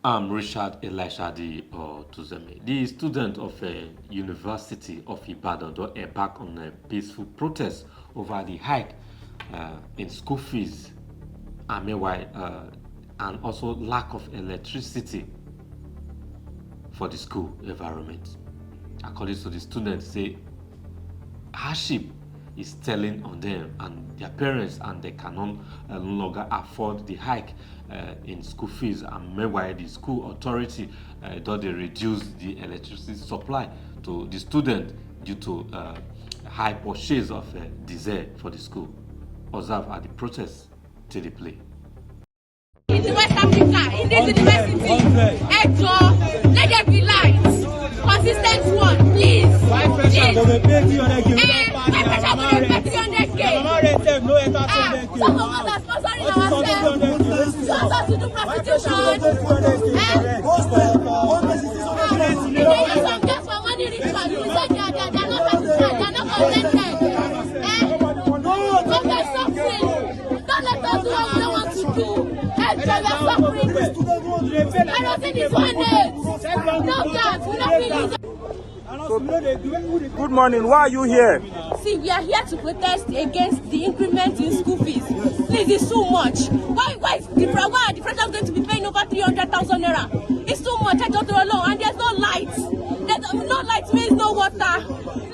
I'm Richard Elishadi Tuzeme, the student of University of Ibadan, don't embark on a peaceful protest over the hike in school fees and meanwhile and also lack of electricity for the school environment. According to the students, say hardship is telling on them and their parents, and they cannot no longer afford the hike in school fees, and meanwhile the school authority though they reduce the electricity supply to the student due to high purchase of diesel for the school. Observe at the protest till the play. In the West Africa, in this university, let there be light, consistent one, please. Some of us are sponsoring ourselves, some of us to do prostitution. Some girls for money ritual, you say they are not satisfied, they are not contented. Some are suffering. Don't let us do what we don't want to do. We are suffering. I don't think it's 1 day. No gas, we don't feel it. Good morning. Why are you here? See, we are here to protest against the increment in school fees. Please, it's too much. Why are the president going to be paying over 300,000 naira? It's too much. I don't know alone, and there's no light. No light means no water.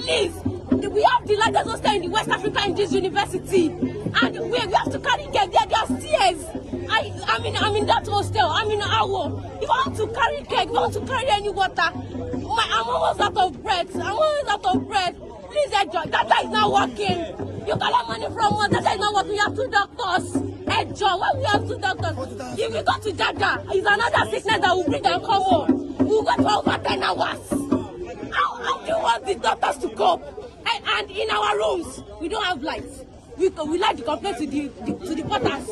Please, we have the light. There's no stay in the West Africa in this university, and we have to carry cake. There are stairs. I'm in that hostel. I'm in Awo. If I want to carry cake, if I want to carry any water, I'm almost out of breath. Please, data is not working. You collect money from us, data is not working. We have 2 doctors. Why we have 2 doctors? If we go to Jaja, it's another sickness that will bring them come home. We'll go for over 10 hours. How do you want the doctors to cope? And in our rooms, we don't have lights. We like to complain to the porters.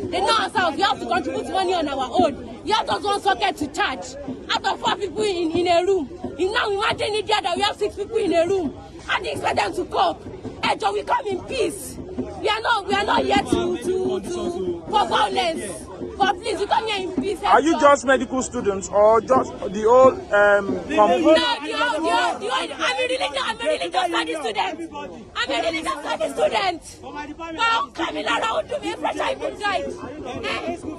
They know ourselves. We have to contribute money on our own. You have just 1 socket to charge. Out of 4 people in a room. Now imagine it there that we have 6 people in a room. And they expect them to cope. We come in peace. We are not here for violence. But please, we come here in peace. Are you just medical students or just the whole I'm a religious studies student. Now coming around to me, a pressure even died.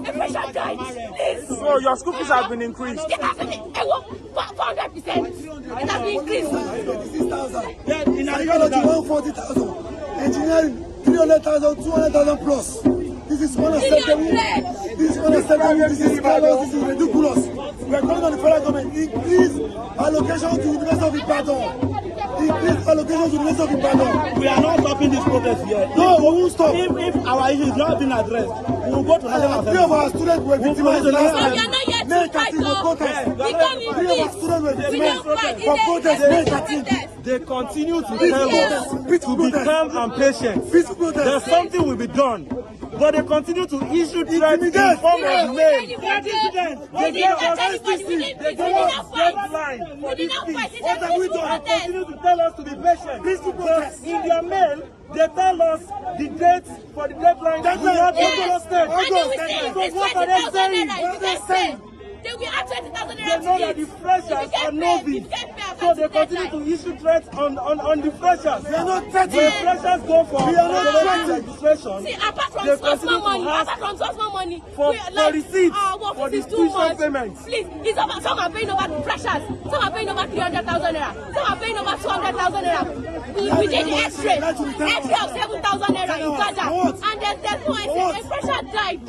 A pressure died. Please. So your school fees have been increased? It has been 400%. It has been increased. 26,000. In archaeology, 140,000. Engineering, 300,000, 200,000 plus. This is unacceptable. This is careless. This is ridiculous. We are calling on the federal government. Increase allocation to the University of Ibadan. Increase allocation to the University of Ibadan. We are not stopping this protest yet. No, we won't stop. If our issue is not being addressed, we will go to national assembly. 3 of our students were victimized last time. We are not yet to fight for protest. We come in 3 of our students were victimized for protest. May 13th. They continue to tell us to be calm and patient. There's something will be done. But they continue to issue threats in form of mail. They gave us STC. They gave us deadline for this peace. What have we done? They continue to tell us to be patient. But in their mail, they tell us the dates for the deadline. We have been posted. So what are they saying? What are they saying? They will add 20,000 They know that the freshers are novice, so they continue to issue threats on the freshers. We are not threatening. When freshers go for registration, see, apart from small money, for receipts for the tuition payments. Please, some are paying over the freshers, some are paying over 300,000 naira, some are paying over 200,000 naira. We did the X-ray of 7,000 naira in Gaza, and there's no a fresher died.